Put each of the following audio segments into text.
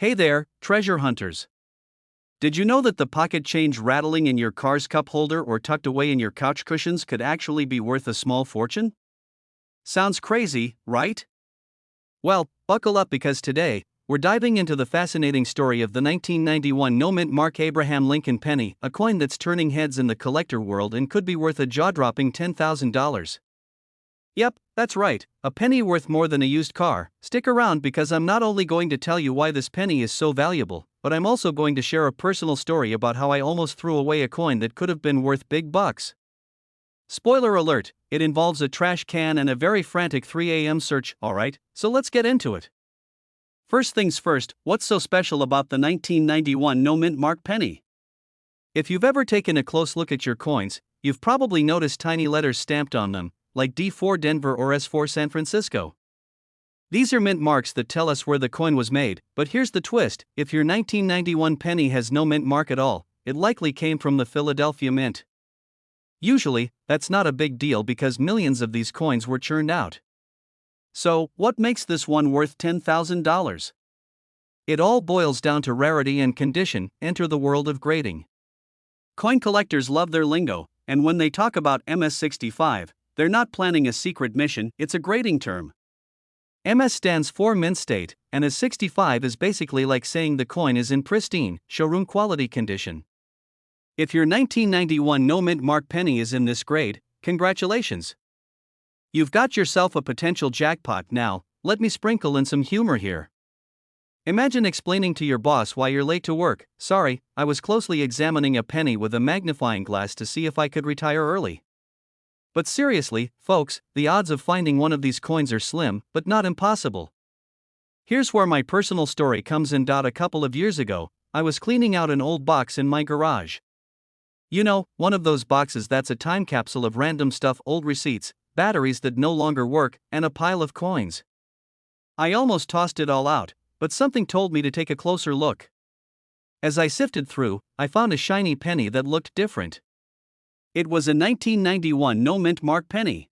Hey there, treasure hunters. Did you know that the pocket change rattling in your car's cup holder or tucked away in your couch cushions could actually be worth a small fortune? Sounds crazy, right? Well, buckle up because today, we're diving into the fascinating story of the 1991 no-mint mark Abraham Lincoln penny, a coin that's turning heads in the collector world and could be worth a jaw-dropping $10,000. Yep, that's right, a penny worth more than a used car. Stick around because I'm not only going to tell you why this penny is so valuable, but I'm also going to share a personal story about how I almost threw away a coin that could have been worth big bucks. Spoiler alert, it involves a trash can and a very frantic 3 a.m. search, alright, so let's get into it. First things first, what's so special about the 1991 no-mint mark penny? If you've ever taken a close look at your coins, you've probably noticed tiny letters stamped on them, like D4 Denver or S4 San Francisco. These are mint marks that tell us where the coin was made, but here's the twist: if your 1991 penny has no mint mark at all, it likely came from the Philadelphia Mint. Usually, that's not a big deal because millions of these coins were churned out. So, what makes this one worth $10,000? It all boils down to rarity and condition. Enter the world of grading. Coin collectors love their lingo, and when they talk about MS65, they're not planning a secret mission, it's a grading term. MS stands for mint state, and a 65 is basically like saying the coin is in pristine, showroom quality condition. If your 1991 no-mint mark penny is in this grade, congratulations! You've got yourself a potential jackpot. Now, let me sprinkle in some humor here. Imagine explaining to your boss why you're late to work. Sorry, I was closely examining a penny with a magnifying glass to see if I could retire early. But seriously, folks, the odds of finding one of these coins are slim, but not impossible. Here's where my personal story comes in. A couple of years ago, I was cleaning out an old box in my garage. You know, one of those boxes that's a time capsule of random stuff: old receipts, batteries that no longer work, and a pile of coins. I almost tossed it all out, but something told me to take a closer look. As I sifted through, I found a shiny penny that looked different. It was a 1991 no-mint mark penny.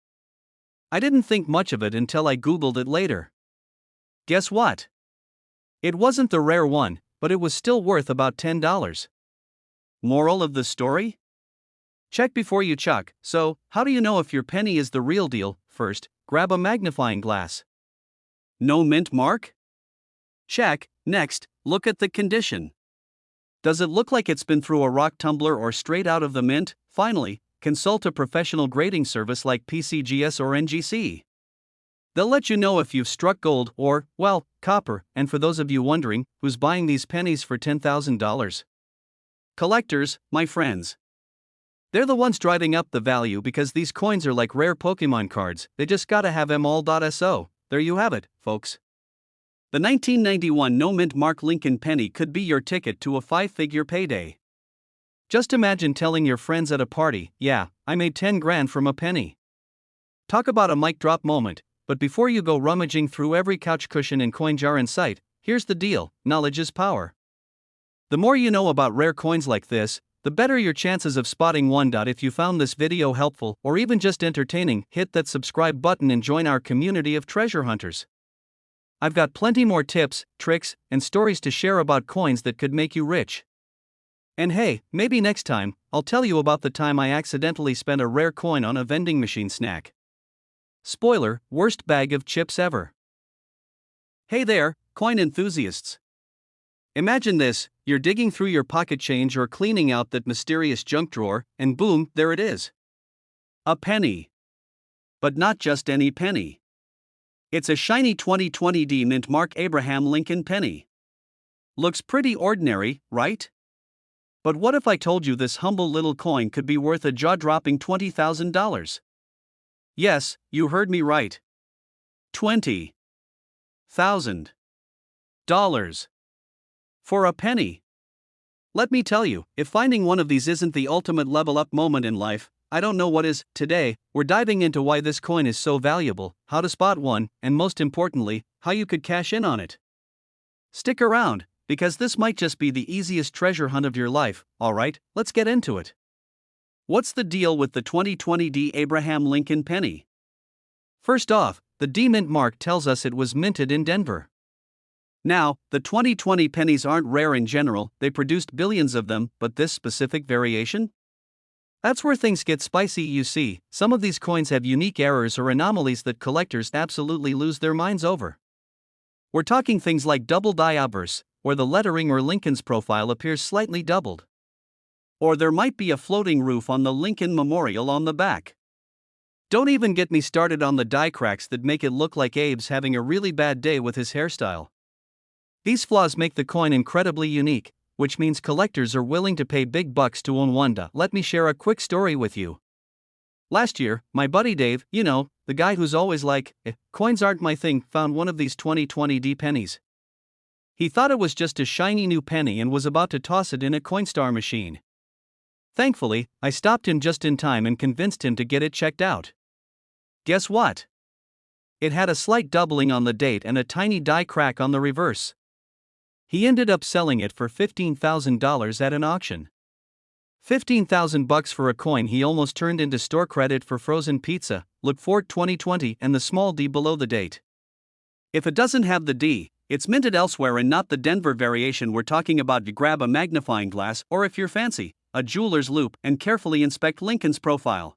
I didn't think much of it until I Googled it later. Guess what? It wasn't the rare one, but it was still worth about $10. Moral of the story? Check before you chuck. So, how do you know if your penny is the real deal? First, grab a magnifying glass. No mint mark? Check. Next, look at the condition. Does it look like it's been through a rock tumbler or straight out of the mint? Finally, consult a professional grading service like PCGS or NGC. They'll let you know if you've struck gold or, well, copper. And for those of you wondering, who's buying these pennies for $10,000? Collectors, my friends. They're the ones driving up the value because these coins are like rare Pokemon cards, they just gotta have them all. So, there you have it, folks. The 1991 no-mint mark Lincoln penny could be your ticket to a 5-figure payday. Just imagine telling your friends at a party, yeah, I made 10 grand from a penny. Talk about a mic drop moment, but before you go rummaging through every couch cushion and coin jar in sight, here's the deal: knowledge is power. The more you know about rare coins like this, the better your chances of spotting one. If you found this video helpful or even just entertaining, hit that subscribe button and join our community of treasure hunters. I've got plenty more tips, tricks, and stories to share about coins that could make you rich. And hey, maybe next time, I'll tell you about the time I accidentally spent a rare coin on a vending machine snack. Spoiler: worst bag of chips ever. Hey there, coin enthusiasts. Imagine this: you're digging through your pocket change or cleaning out that mysterious junk drawer, and boom, there it is. A penny. But not just any penny. It's a shiny 2020 mint mark Abraham Lincoln penny. Looks pretty ordinary, right? But what if I told you this humble little coin could be worth a jaw-dropping $20,000? Yes, you heard me right. $20,000. For a penny. Let me tell you, if finding one of these isn't the ultimate level up moment in life, I don't know what is. Today, we're diving into why this coin is so valuable, how to spot one, and most importantly, how you could cash in on it. Stick around, because this might just be the easiest treasure hunt of your life. Alright, let's get into it. What's the deal with the 2020 Abraham Lincoln penny? First off, the D mint mark tells us it was minted in Denver. Now, the 2020 pennies aren't rare in general, they produced billions of them, but this specific variation? That's where things get spicy. You see, some of these coins have unique errors or anomalies that collectors absolutely lose their minds over. We're talking things like double die obverse, where the lettering or Lincoln's profile appears slightly doubled. Or there might be a floating roof on the Lincoln Memorial on the back. Don't even get me started on the die cracks that make it look like Abe's having a really bad day with his hairstyle. These flaws make the coin incredibly unique, which means collectors are willing to pay big bucks to own one. Let me share a quick story with you. Last year, my buddy Dave, the guy who's always like, coins aren't my thing, found one of these 2020 D pennies. He thought it was just a shiny new penny and was about to toss it in a Coinstar machine. Thankfully, I stopped him just in time and convinced him to get it checked out. Guess what? It had a slight doubling on the date and a tiny die crack on the reverse. He ended up selling it for $15,000 at an auction. $15,000 for a coin he almost turned into store credit for frozen pizza. Look for 2020 and the small d below the date. If it doesn't have the D, it's minted elsewhere and not the Denver variation we're talking about. Grab a magnifying glass or, if you're fancy, a jeweler's loupe and carefully inspect Lincoln's profile.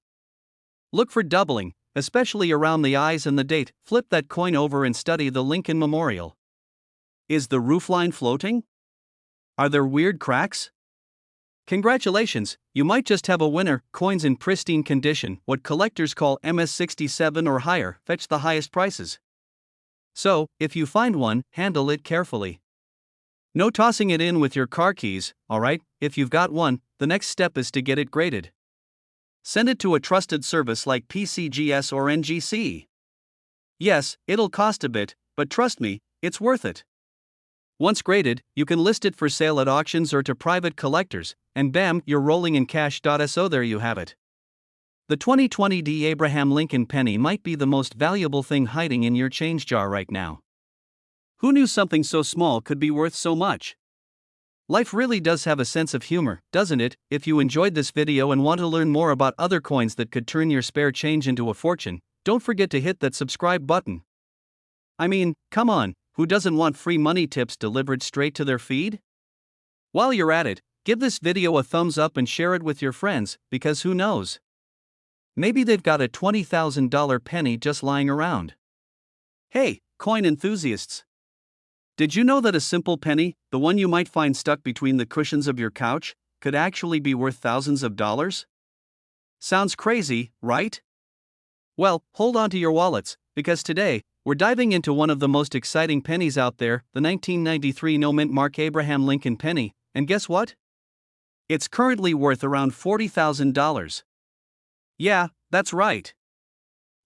Look for doubling, especially around the eyes and the date. Flip that coin over and study the Lincoln Memorial. Is the roofline floating? Are there weird cracks? Congratulations, you might just have a winner. Coins in pristine condition, what collectors call MS67 or higher, fetch the highest prices. So, if you find one, handle it carefully. No tossing it in with your car keys, alright? If you've got one, the next step is to get it graded. Send it to a trusted service like PCGS or NGC. Yes, it'll cost a bit, but trust me, it's worth it. Once graded, you can list it for sale at auctions or to private collectors, and bam, you're rolling in cash. So there you have it. The 2020 D Abraham Lincoln penny might be the most valuable thing hiding in your change jar right now. Who knew something so small could be worth so much? Life really does have a sense of humor, doesn't it? If you enjoyed this video and want to learn more about other coins that could turn your spare change into a fortune, don't forget to hit that subscribe button. I mean, come on. Who doesn't want free money tips delivered straight to their feed? While you're at it, give this video a thumbs up and share it with your friends, because who knows? Maybe they've got a $20,000 penny just lying around. Hey, coin enthusiasts! Did you know that a simple penny, the one you might find stuck between the cushions of your couch, could actually be worth thousands of dollars? Sounds crazy, right? Well, hold on to your wallets, because today, we're diving into one of the most exciting pennies out there, the 1993 no-mint mark Abraham Lincoln penny, and guess what? It's currently worth around $40,000. Yeah, that's right.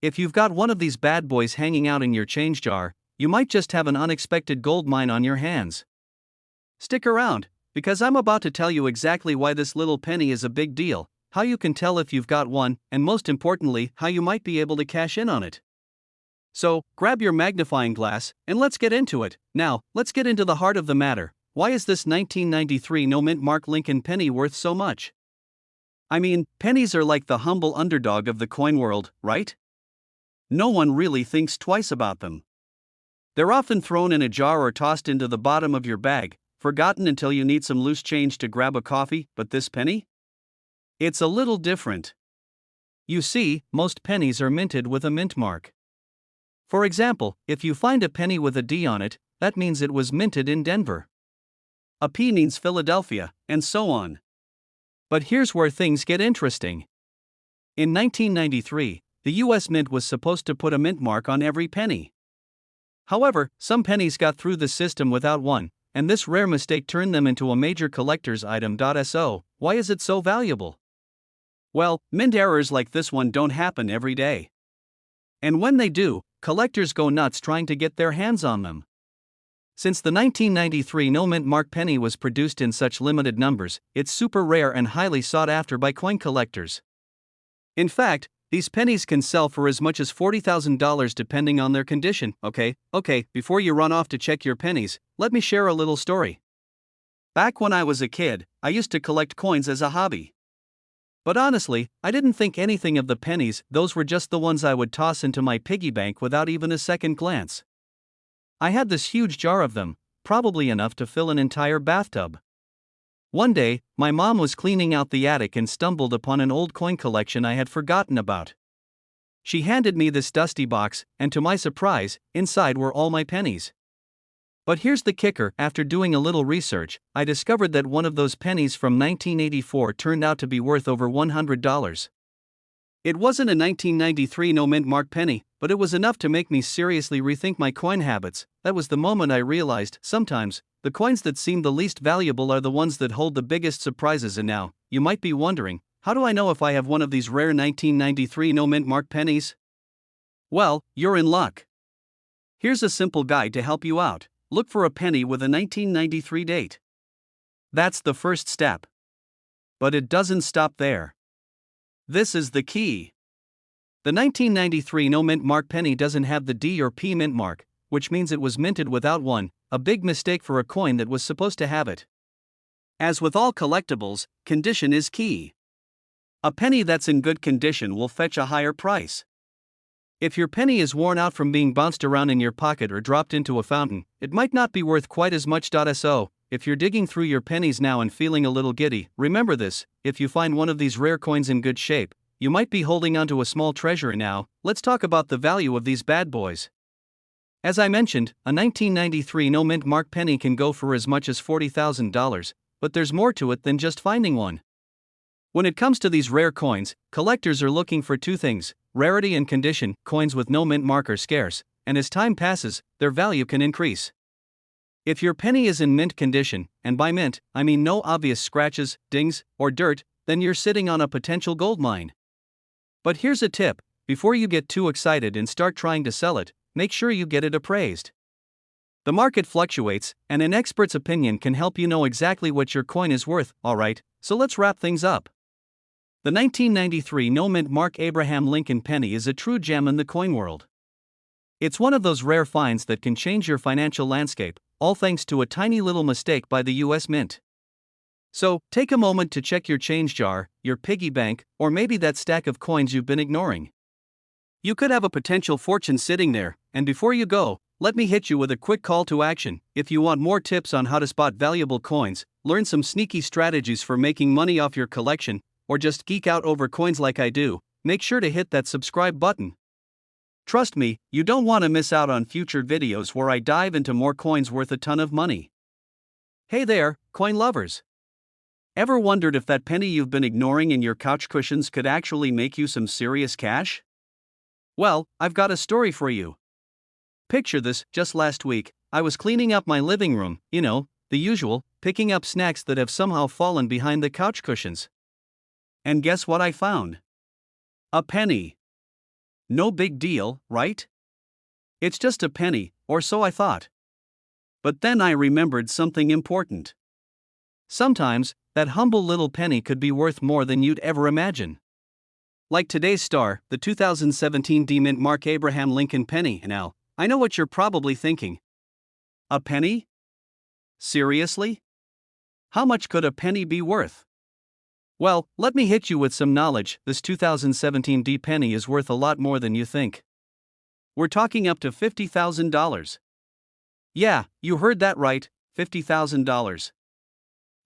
If you've got one of these bad boys hanging out in your change jar, you might just have an unexpected gold mine on your hands. Stick around, because I'm about to tell you exactly why this little penny is a big deal, how you can tell if you've got one, and most importantly, how you might be able to cash in on it. So, grab your magnifying glass, and let's get into it. Now, let's get into the heart of the matter. Why is this 1993 no-mint mark Lincoln penny worth so much? I mean, pennies are like the humble underdog of the coin world, right? No one really thinks twice about them. They're often thrown in a jar or tossed into the bottom of your bag, forgotten until you need some loose change to grab a coffee. But this penny? It's a little different. You see, most pennies are minted with a mint mark. For example, if you find a penny with a D on it, that means it was minted in Denver. A P means Philadelphia, and so on. But here's where things get interesting. In 1993, the US Mint was supposed to put a mint mark on every penny. However, some pennies got through the system without one, and this rare mistake turned them into a major collector's item. So, why is it so valuable? Well, mint errors like this one don't happen every day. And when they do, collectors go nuts trying to get their hands on them. Since the 1993 no-mint mark penny was produced in such limited numbers, it's super rare and highly sought after by coin collectors. In fact, these pennies can sell for as much as $40,000 depending on their condition. Okay, before you run off to check your pennies, let me share a little story. Back when I was a kid, I used to collect coins as a hobby. But honestly, I didn't think anything of the pennies. Those were just the ones I would toss into my piggy bank without even a second glance. I had this huge jar of them, probably enough to fill an entire bathtub. One day, my mom was cleaning out the attic and stumbled upon an old coin collection I had forgotten about. She handed me this dusty box, and to my surprise, inside were all my pennies. But here's the kicker: after doing a little research, I discovered that one of those pennies from 1984 turned out to be worth over $100. It wasn't a 1993 no-mint mark penny, but it was enough to make me seriously rethink my coin habits. That was the moment I realized, sometimes, the coins that seem the least valuable are the ones that hold the biggest surprises. And now, you might be wondering, how do I know if I have one of these rare 1993 no-mint mark pennies? Well, you're in luck. Here's a simple guide to help you out. Look for a penny with a 1993 date. That's the first step. But it doesn't stop there. This is the key. The 1993 no-mint mark penny doesn't have the D or P mint mark, which means it was minted without one, a big mistake for a coin that was supposed to have it. As with all collectibles, condition is key. A penny that's in good condition will fetch a higher price. If your penny is worn out from being bounced around in your pocket or dropped into a fountain, it might not be worth quite as much. So, if you're digging through your pennies now and feeling a little giddy, remember this: if you find one of these rare coins in good shape, you might be holding onto a small treasure. Now, let's talk about the value of these bad boys. As I mentioned, a 1993 no-mint mark penny can go for as much as $40,000, but there's more to it than just finding one. When it comes to these rare coins, collectors are looking for two things: rarity and condition. Coins with no mint mark are scarce, and as time passes, their value can increase. If your penny is in mint condition, and by mint, I mean no obvious scratches, dings, or dirt, then you're sitting on a potential gold mine. But here's a tip: before you get too excited and start trying to sell it, make sure you get it appraised. The market fluctuates, and an expert's opinion can help you know exactly what your coin is worth. Alright, so let's wrap things up. The 1993 no-mint mark Abraham Lincoln penny is a true gem in the coin world. It's one of those rare finds that can change your financial landscape, all thanks to a tiny little mistake by the US Mint. So, take a moment to check your change jar, your piggy bank, or maybe that stack of coins you've been ignoring. You could have a potential fortune sitting there, and before you go, let me hit you with a quick call to action. If you want more tips on how to spot valuable coins, learn some sneaky strategies for making money off your collection, or just geek out over coins like I do, make sure to hit that subscribe button. Trust me, you don't want to miss out on future videos where I dive into more coins worth a ton of money. Hey there, coin lovers! Ever wondered if that penny you've been ignoring in your couch cushions could actually make you some serious cash? Well, I've got a story for you. Picture this: just last week, I was cleaning up my living room, the usual, picking up snacks that have somehow fallen behind the couch cushions. And guess what I found? A penny. No big deal, right? It's just a penny, or so I thought. But then I remembered something important. Sometimes, that humble little penny could be worth more than you'd ever imagine. Like today's star, the 2017 D-Mint mark Abraham Lincoln penny. Now, I know what you're probably thinking. A penny? Seriously? How much could a penny be worth? Well, let me hit you with some knowledge. This 2017 D penny is worth a lot more than you think. We're talking up to $50,000. Yeah, you heard that right, $50,000.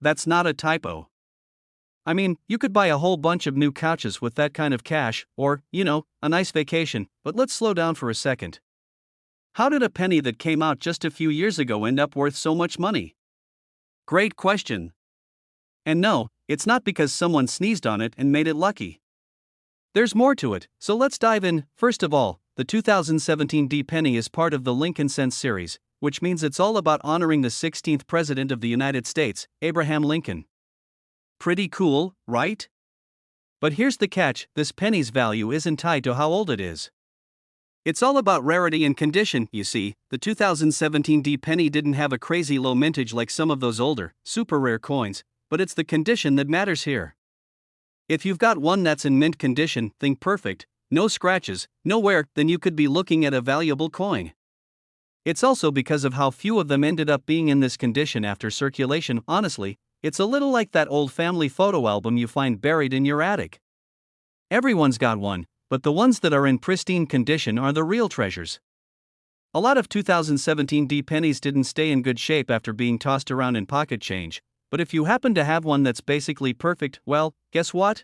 That's not a typo. I mean, you could buy a whole bunch of new couches with that kind of cash, or, a nice vacation. But let's slow down for a second. How did a penny that came out just a few years ago end up worth so much money? Great question. And no, it's not because someone sneezed on it and made it lucky. There's more to it, so let's dive in. First of all, the 2017 D penny is part of the Lincoln Cents series, which means it's all about honoring the 16th President of the United States, Abraham Lincoln. Pretty cool, right? But here's the catch: this penny's value isn't tied to how old it is. It's all about rarity and condition. You see, the 2017 D penny didn't have a crazy low mintage like some of those older, super rare coins, but it's the condition that matters here. If you've got one that's in mint condition, think perfect, no scratches, no wear, then you could be looking at a valuable coin. It's also because of how few of them ended up being in this condition after circulation. Honestly, it's a little like that old family photo album you find buried in your attic. Everyone's got one, but the ones that are in pristine condition are the real treasures. A lot of 2017 D pennies didn't stay in good shape after being tossed around in pocket change, but if you happen to have one that's basically perfect, well, guess what?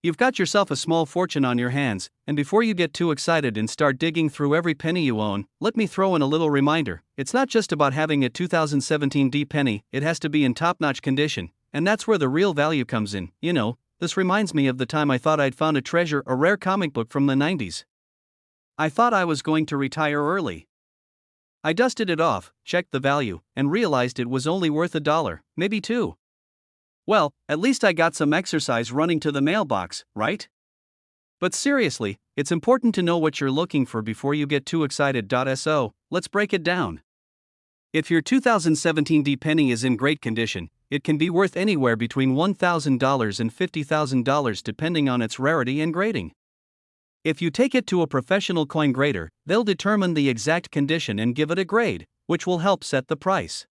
You've got yourself a small fortune on your hands, and before you get too excited and start digging through every penny you own, let me throw in a little reminder. It's not just about having a 2017 D penny, it has to be in top-notch condition, and that's where the real value comes in. You know, this reminds me of the time I thought I'd found a treasure, a rare comic book from the 90s. I thought I was going to retire early. I dusted it off, checked the value, and realized it was only worth $1, maybe $2. Well, at least I got some exercise running to the mailbox, right? But seriously, it's important to know what you're looking for before you get too excited. So, let's break it down. If your 2017 D penny is in great condition, it can be worth anywhere between $1,000 and $50,000 depending on its rarity and grading. If you take it to a professional coin grader, they'll determine the exact condition and give it a grade, which will help set the price.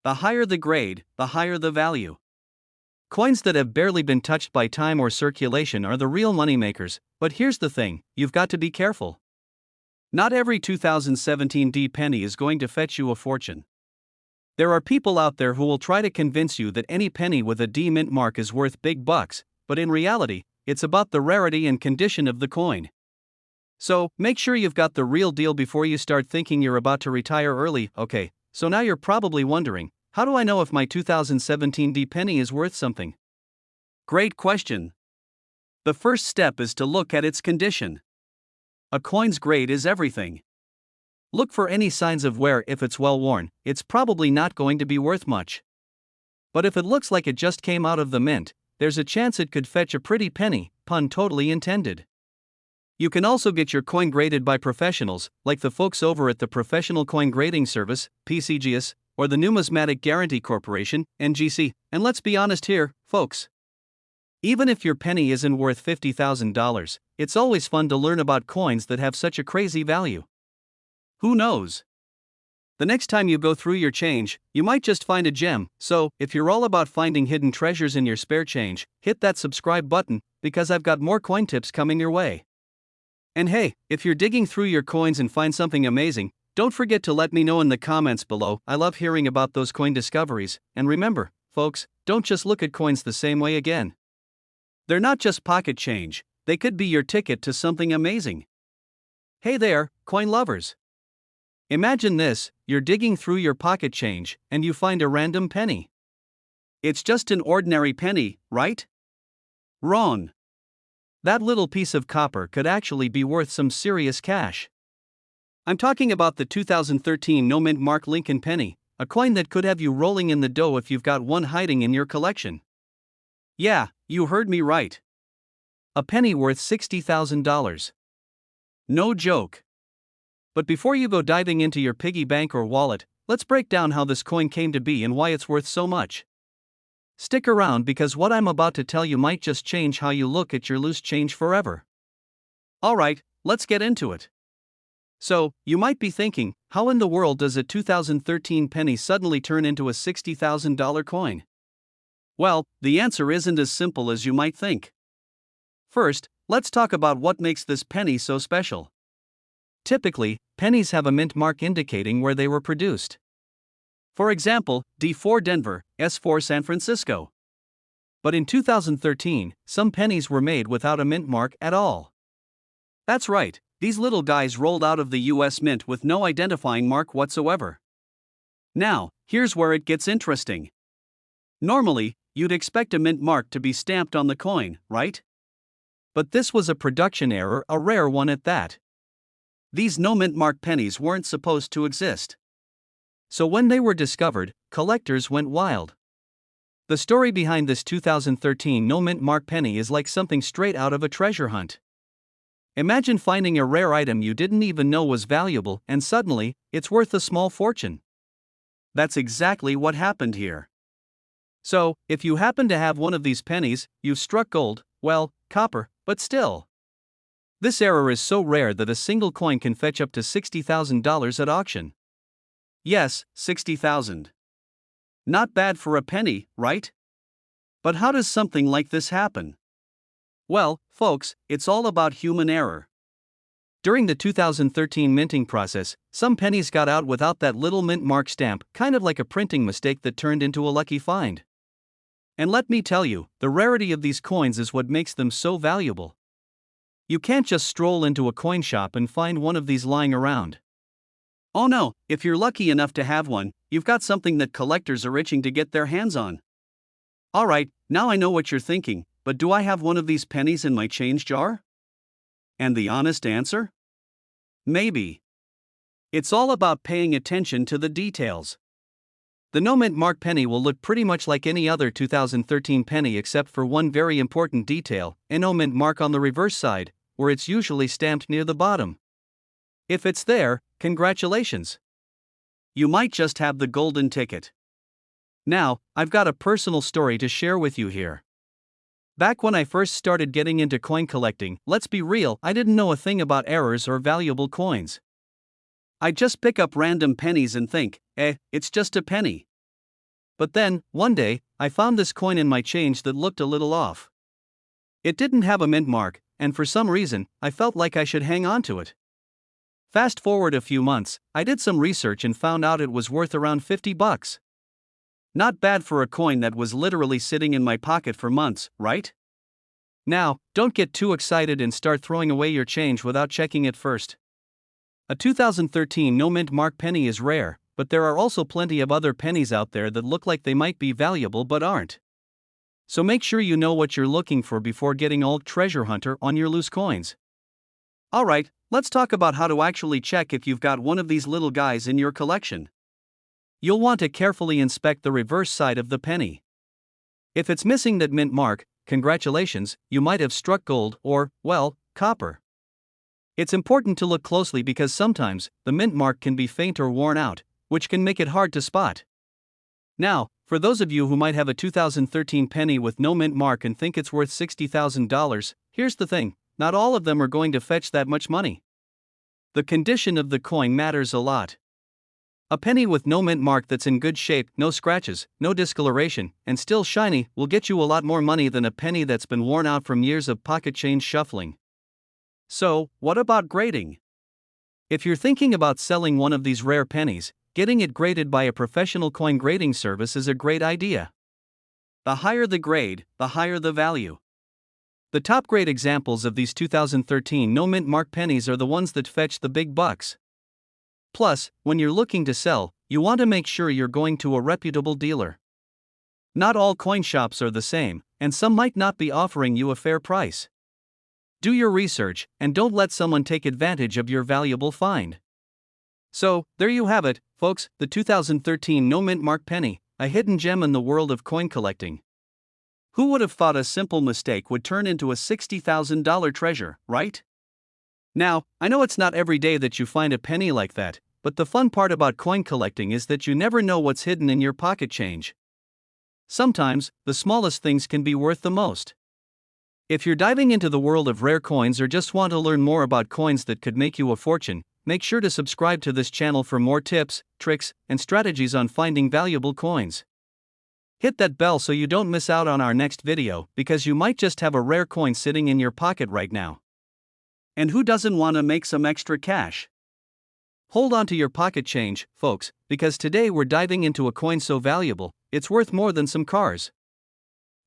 The higher the grade, the higher the value. Coins that have barely been touched by time or circulation are the real moneymakers, but here's the thing, you've got to be careful. Not every 2017 D penny is going to fetch you a fortune. There are people out there who will try to convince you that any penny with a D mint mark is worth big bucks, but in reality, it's about the rarity and condition of the coin. So, make sure you've got the real deal before you start thinking you're about to retire early. Okay, so now you're probably wondering, how do I know if my 2017 D penny is worth something? Great question. The first step is to look at its condition. A coin's grade is everything. Look for any signs of wear. If it's well worn, it's probably not going to be worth much. But if it looks like it just came out of the mint, there's a chance it could fetch a pretty penny, pun totally intended. You can also get your coin graded by professionals, like the folks over at the Professional Coin Grading Service, PCGS, or the Numismatic Guarantee Corporation, NGC, and let's be honest here, folks. Even if your penny isn't worth $50,000, it's always fun to learn about coins that have such a crazy value. Who knows? The next time you go through your change, you might just find a gem. So, if you're all about finding hidden treasures in your spare change, hit that subscribe button, because I've got more coin tips coming your way. And hey, if you're digging through your coins and find something amazing, don't forget to let me know in the comments below. I love hearing about those coin discoveries, and remember, folks, don't just look at coins the same way again. They're not just pocket change, they could be your ticket to something amazing. Hey there, coin lovers. Imagine this, you're digging through your pocket change, and you find a random penny. It's just an ordinary penny, right? Wrong. That little piece of copper could actually be worth some serious cash. I'm talking about the 2013 no mint mark Lincoln penny, a coin that could have you rolling in the dough if you've got one hiding in your collection. Yeah, you heard me right. A penny worth $60,000. No joke. But before you go diving into your piggy bank or wallet, let's break down how this coin came to be and why it's worth so much. Stick around because what I'm about to tell you might just change how you look at your loose change forever. Alright, let's get into it. So, you might be thinking, how in the world does a 2013 penny suddenly turn into a $60,000 coin? Well, the answer isn't as simple as you might think. First, let's talk about what makes this penny so special. Typically, pennies have a mint mark indicating where they were produced. For example, D4 Denver, S4 San Francisco. But in 2013, some pennies were made without a mint mark at all. That's right, these little guys rolled out of the US Mint with no identifying mark whatsoever. Now, here's where it gets interesting. Normally, you'd expect a mint mark to be stamped on the coin, right? But this was a production error, a rare one at that. These no mint mark pennies weren't supposed to exist. So when they were discovered, collectors went wild. The story behind this 2013 no mint mark penny is like something straight out of a treasure hunt. Imagine finding a rare item you didn't even know was valuable, and suddenly, it's worth a small fortune. That's exactly what happened here. So, if you happen to have one of these pennies, you've struck gold, well, copper, but still. This error is so rare that a single coin can fetch up to $60,000 at auction. Yes, $60,000. Not bad for a penny, right? But how does something like this happen? Well, folks, it's all about human error. During the 2013 minting process, some pennies got out without that little mint mark stamp, kind of like a printing mistake that turned into a lucky find. And let me tell you, the rarity of these coins is what makes them so valuable. You can't just stroll into a coin shop and find one of these lying around. Oh no, if you're lucky enough to have one, you've got something that collectors are itching to get their hands on. Alright, now I know what you're thinking, but do I have one of these pennies in my change jar? And the honest answer? Maybe. It's all about paying attention to the details. The no mint mark penny will look pretty much like any other 2013 penny except for one very important detail, a no mint mark on the reverse side, where it's usually stamped near the bottom. If it's there, congratulations. You might just have the golden ticket. Now, I've got a personal story to share with you here. Back when I first started getting into coin collecting, let's be real, I didn't know a thing about errors or valuable coins. I'd just pick up random pennies and think, it's just a penny. But then, one day, I found this coin in my change that looked a little off. It didn't have a mint mark, and for some reason, I felt like I should hang on to it. Fast forward a few months, I did some research and found out it was worth around $50. Not bad for a coin that was literally sitting in my pocket for months, right? Now, don't get too excited and start throwing away your change without checking it first. A 2013 no mint mark penny is rare, but there are also plenty of other pennies out there that look like they might be valuable but aren't. So make sure you know what you're looking for before getting all treasure hunter on your loose coins. Alright, let's talk about how to actually check if you've got one of these little guys in your collection. You'll want to carefully inspect the reverse side of the penny. If it's missing that mint mark, congratulations, you might have struck gold or, well, copper. It's important to look closely because sometimes the mint mark can be faint or worn out, which can make it hard to spot. Now, for those of you who might have a 2013 penny with no mint mark and think it's worth $60,000, here's the thing, not all of them are going to fetch that much money. The condition of the coin matters a lot. A penny with no mint mark that's in good shape, no scratches, no discoloration, and still shiny will get you a lot more money than a penny that's been worn out from years of pocket change shuffling. So, what about grading? If you're thinking about selling one of these rare pennies, getting it graded by a professional coin grading service is a great idea. The higher the grade, the higher the value. The top grade examples of these 2013 no mint mark pennies are the ones that fetch the big bucks. Plus, when you're looking to sell, you want to make sure you're going to a reputable dealer. Not all coin shops are the same, and some might not be offering you a fair price. Do your research, and don't let someone take advantage of your valuable find. So, there you have it, folks, the 2013 no mint mark penny, a hidden gem in the world of coin collecting. Who would have thought a simple mistake would turn into a $60,000 treasure, right? Now, I know it's not every day that you find a penny like that, but the fun part about coin collecting is that you never know what's hidden in your pocket change. Sometimes, the smallest things can be worth the most. If you're diving into the world of rare coins or just want to learn more about coins that could make you a fortune, make sure to subscribe to this channel for more tips, tricks, and strategies on finding valuable coins. Hit that bell so you don't miss out on our next video, because you might just have a rare coin sitting in your pocket right now. And who doesn't want to make some extra cash? Hold on to your pocket change, folks, because today we're diving into a coin so valuable, it's worth more than some cars.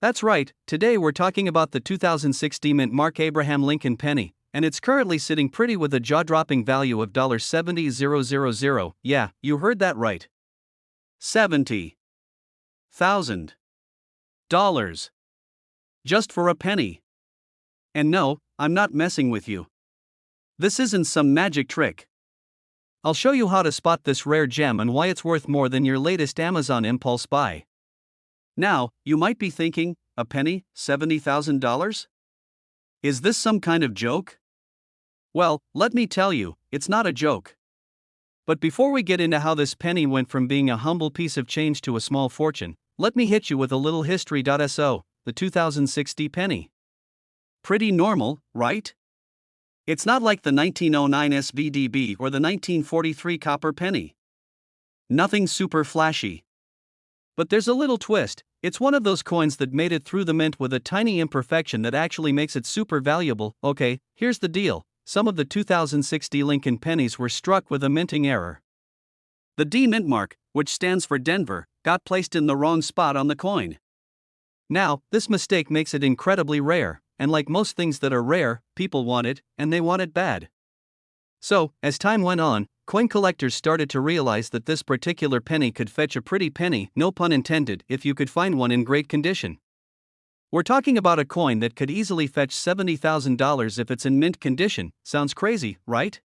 That's right, today we're talking about the 2016 mint mark Abraham Lincoln penny, and it's currently sitting pretty with a jaw-dropping value of $70,000. Yeah, you heard that right. $70,000. Just for a penny. And no, I'm not messing with you. This isn't some magic trick. I'll show you how to spot this rare gem and why it's worth more than your latest Amazon impulse buy. Now, you might be thinking, a penny, $70,000? Is this some kind of joke? Well, let me tell you, it's not a joke. But before we get into how this penny went from being a humble piece of change to a small fortune, let me hit you with a little history. So, the 2060 penny. Pretty normal, right? It's not like the 1909 SVDB or the 1943 copper penny. Nothing super flashy. But there's a little twist. It's one of those coins that made it through the mint with a tiny imperfection that actually makes it super valuable. Okay, here's the deal. some of the 2060 Lincoln pennies were struck with a minting error. The D mint mark, which stands for Denver, got placed in the wrong spot on the coin. Now, this mistake makes it incredibly rare, and like most things that are rare, people want it, and they want it bad. So, as time went on, coin collectors started to realize that this particular penny could fetch a pretty penny, no pun intended, if you could find one in great condition. We're talking about a coin that could easily fetch $70,000 if it's in mint condition. Sounds crazy, right?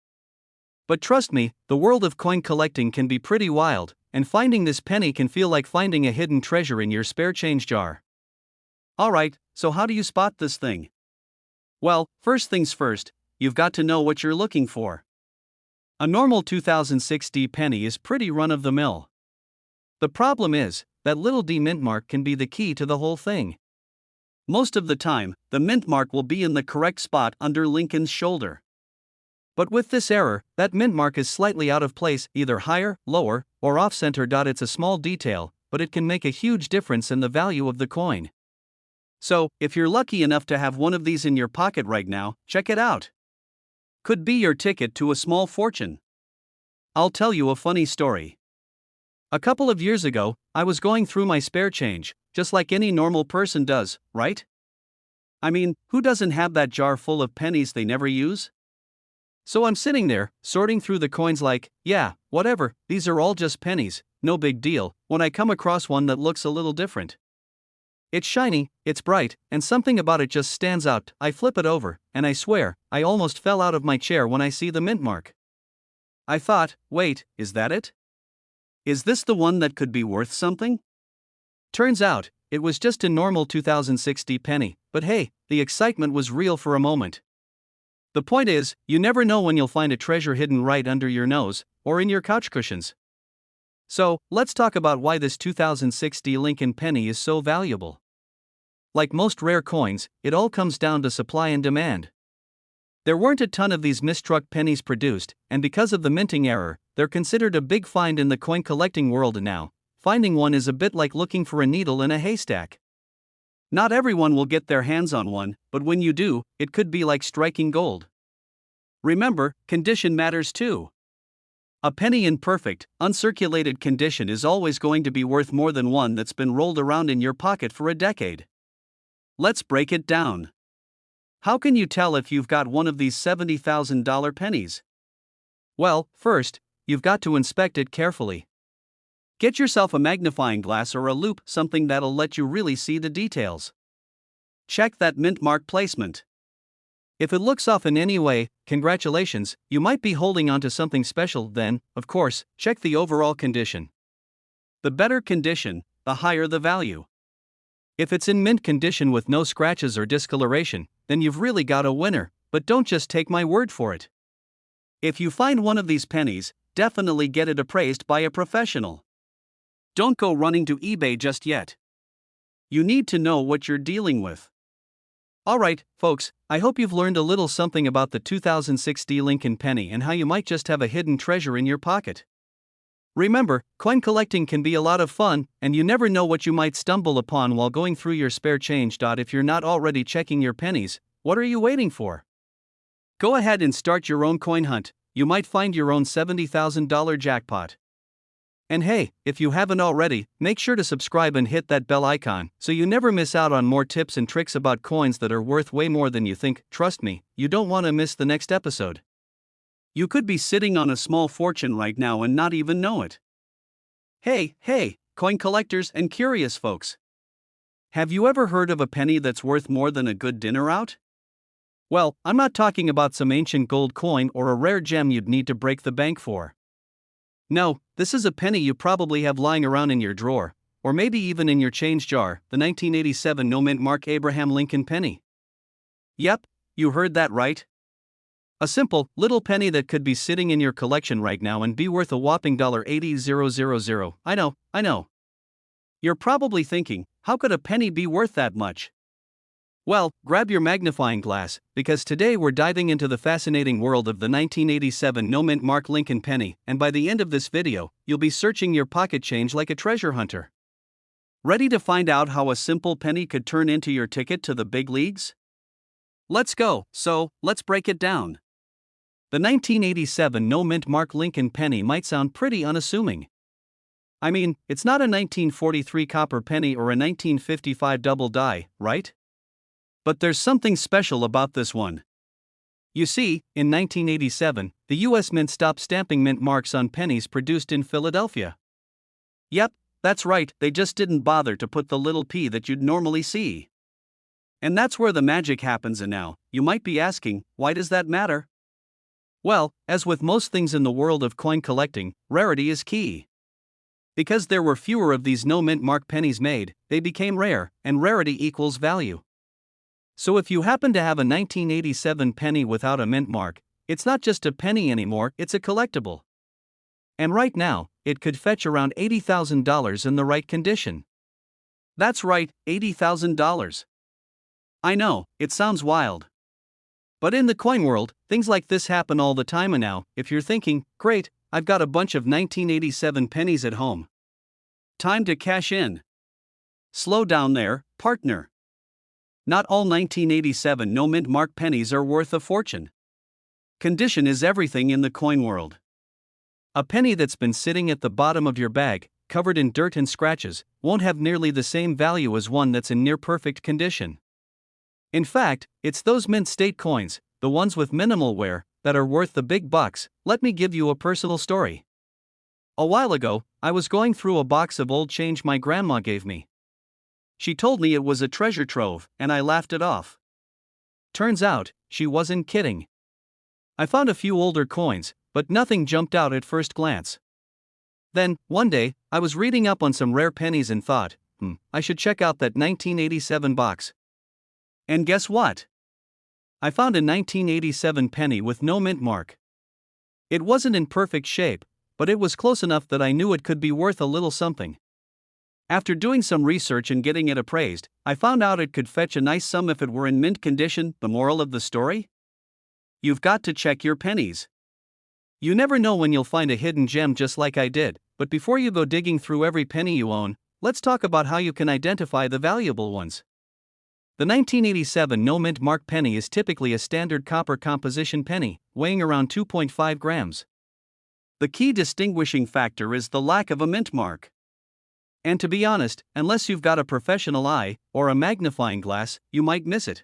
But trust me, the world of coin collecting can be pretty wild, and finding this penny can feel like finding a hidden treasure in your spare change jar. Alright, so how do you spot this thing? Well, first things first, you've got to know what you're looking for. A normal 2060 penny is pretty run-of-the-mill. The problem is, that little D mint mark can be the key to the whole thing. Most of the time, the mint mark will be in the correct spot under Lincoln's shoulder. But with this error, that mint mark is slightly out of place, either higher, lower, or off-center. It's a small detail, but it can make a huge difference in the value of the coin. So, if you're lucky enough to have one of these in your pocket right now, check it out. Could be your ticket to a small fortune. I'll tell you a funny story. A couple of years ago, I was going through my spare change, just like any normal person does, right? I mean, who doesn't have that jar full of pennies they never use? So I'm sitting there, sorting through the coins like, yeah, whatever, these are all just pennies, no big deal, when I come across one that looks a little different. It's shiny, it's bright, and something about it just stands out. I flip it over, and I swear, I almost fell out of my chair when I see the mint mark. I thought, wait, is that it? Is this the one that could be worth something? Turns out, it was just a normal 2060 penny, but hey, the excitement was real for a moment. The point is, you never know when you'll find a treasure hidden right under your nose, or in your couch cushions. So, let's talk about why this 2060 Lincoln penny is so valuable. Like most rare coins, it all comes down to supply and demand. There weren't a ton of these mistruck pennies produced, and because of the minting error, they're considered a big find in the coin collecting world now. Finding one is a bit like looking for a needle in a haystack. Not everyone will get their hands on one, but when you do, it could be like striking gold. Remember, condition matters too. A penny in perfect, uncirculated condition is always going to be worth more than one that's been rolled around in your pocket for a decade. Let's break it down. How can you tell if you've got one of these $70,000 pennies? Well, first, you've got to inspect it carefully. Get yourself a magnifying glass or a loupe, something that'll let you really see the details. Check that mint mark placement. If it looks off in any way, congratulations, you might be holding onto something special. Then, of course, check the overall condition. The better condition, the higher the value. If it's in mint condition with no scratches or discoloration, then you've really got a winner, but don't just take my word for it. If you find one of these pennies, definitely get it appraised by a professional. Don't go running to eBay just yet. You need to know what you're dealing with. Alright, folks, I hope you've learned a little something about the 2060 Lincoln penny and how you might just have a hidden treasure in your pocket. Remember, coin collecting can be a lot of fun, and you never know what you might stumble upon while going through your spare change. If you're not already checking your pennies, what are you waiting for? Go ahead and start your own coin hunt. You might find your own $70,000 jackpot. And hey, if you haven't already, make sure to subscribe and hit that bell icon so you never miss out on more tips and tricks about coins that are worth way more than you think. Trust me, you don't want to miss the next episode. You could be sitting on a small fortune right now and not even know it. Hey, coin collectors and curious folks. Have you ever heard of a penny that's worth more than a good dinner out? Well, I'm not talking about some ancient gold coin or a rare gem you'd need to break the bank for. No, this is a penny you probably have lying around in your drawer, or maybe even in your change jar, the 1987 no mint mark Abraham Lincoln penny. Yep, you heard that right. A simple, little penny that could be sitting in your collection right now and be worth a whopping $80,000. I know. You're probably thinking, how could a penny be worth that much? Well, grab your magnifying glass, because today we're diving into the fascinating world of the 1987 no mint mark Lincoln penny, and by the end of this video, you'll be searching your pocket change like a treasure hunter. Ready to find out how a simple penny could turn into your ticket to the big leagues? Let's go, so let's break it down. The 1987 no-mint mark Lincoln penny might sound pretty unassuming. I mean, it's not a 1943 copper penny or a 1955 double die, right? But there's something special about this one. You see, in 1987, the US Mint stopped stamping mint marks on pennies produced in Philadelphia. Yep, that's right, they just didn't bother to put the little P that you'd normally see. And that's where the magic happens. And now, you might be asking, why does that matter? Well, as with most things in the world of coin collecting, rarity is key. Because there were fewer of these no-mint mark pennies made, they became rare, and rarity equals value. So if you happen to have a 1987 penny without a mint mark, it's not just a penny anymore, it's a collectible. And right now, it could fetch around $80,000 in the right condition. That's right, $80,000. I know, it sounds wild. But in the coin world, things like this happen all the time. And now, if you're thinking, great, I've got a bunch of 1987 pennies at home. Time to cash in. Slow down there, partner. Not all 1987 no-mint mark pennies are worth a fortune. Condition is everything in the coin world. A penny that's been sitting at the bottom of your bag, covered in dirt and scratches, won't have nearly the same value as one that's in near-perfect condition. In fact, it's those mint state coins, the ones with minimal wear, that are worth the big bucks. Let me give you a personal story. A while ago, I was going through a box of old change my grandma gave me. She told me it was a treasure trove, and I laughed it off. Turns out, she wasn't kidding. I found a few older coins, but nothing jumped out at first glance. Then, one day, I was reading up on some rare pennies and thought, I should check out that 1987 box. And guess what? I found a 1987 penny with no mint mark. It wasn't in perfect shape, but it was close enough that I knew it could be worth a little something. After doing some research and getting it appraised, I found out it could fetch a nice sum if it were in mint condition. The moral of the story? You've got to check your pennies. You never know when you'll find a hidden gem just like I did, but before you go digging through every penny you own, let's talk about how you can identify the valuable ones. The 1987 no-mint mark penny is typically a standard copper composition penny, weighing around 2.5 grams. The key distinguishing factor is the lack of a mint mark. And to be honest, unless you've got a professional eye or a magnifying glass, you might miss it.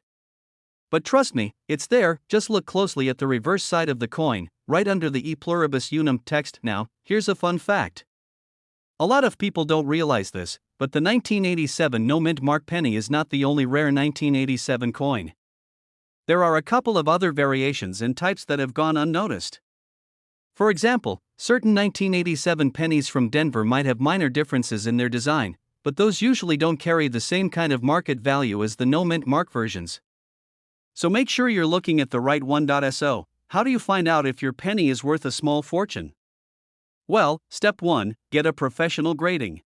But trust me, it's there. Just look closely at the reverse side of the coin, right under the E pluribus unum text. Now, here's a fun fact. A lot of people don't realize this, but the 1987 no-mint mark penny is not the only rare 1987 coin. There are a couple of other variations and types that have gone unnoticed. For example, certain 1987 pennies from Denver might have minor differences in their design, but those usually don't carry the same kind of market value as the no-mint mark versions. So make sure you're looking at the right one. So, how do you find out if your penny is worth a small fortune? Well, step 1, get a professional grading.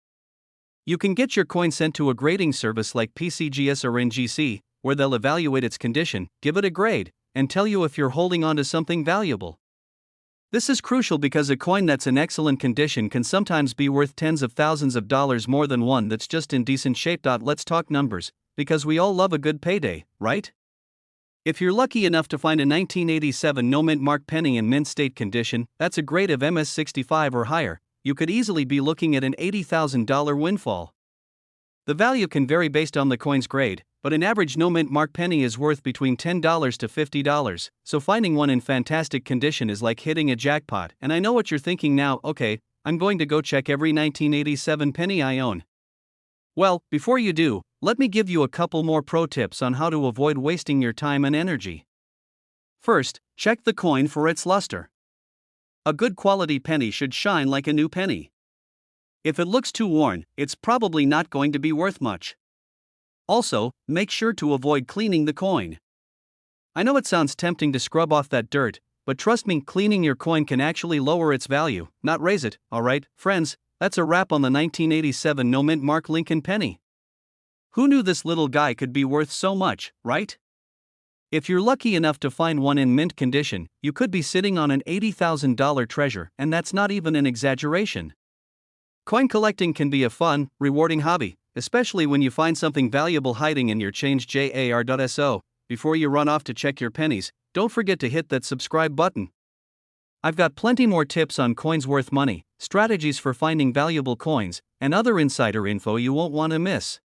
You can get your coin sent to a grading service like PCGS or NGC, where they'll evaluate its condition, give it a grade, and tell you if you're holding on to something valuable. This is crucial because a coin that's in excellent condition can sometimes be worth tens of thousands of dollars more than one that's just in decent shape. Let's talk numbers, because we all love a good payday, right? If you're lucky enough to find a 1987 no-mint mark penny in mint state condition, that's a grade of MS65 or higher, you could easily be looking at an $80,000 windfall. The value can vary based on the coin's grade, but an average no-mint mark penny is worth between $10 to $50, so finding one in fantastic condition is like hitting a jackpot. And I know what you're thinking now. Okay, I'm going to go check every 1987 penny I own. Well, before you do, let me give you a couple more pro tips on how to avoid wasting your time and energy. First, check the coin for its luster. A good quality penny should shine like a new penny. If it looks too worn, it's probably not going to be worth much. Also, make sure to avoid cleaning the coin. I know it sounds tempting to scrub off that dirt, but trust me, cleaning your coin can actually lower its value, not raise it. Alright, friends, that's a wrap on the 1987 no-mint mark Lincoln penny. Who knew this little guy could be worth so much, right? If you're lucky enough to find one in mint condition, you could be sitting on an $80,000 treasure, and that's not even an exaggeration. Coin collecting can be a fun, rewarding hobby, especially when you find something valuable hiding in your change. So, before you run off to check your pennies, don't forget to hit that subscribe button. I've got plenty more tips on coins worth money, strategies for finding valuable coins, and other insider info you won't want to miss.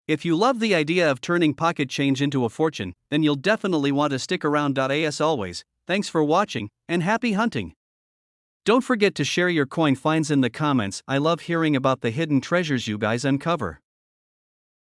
If you love the idea of turning pocket change into a fortune, then you'll definitely want to stick around. As always, thanks for watching, and happy hunting! Don't forget to share your coin finds in the comments. I love hearing about the hidden treasures you guys uncover.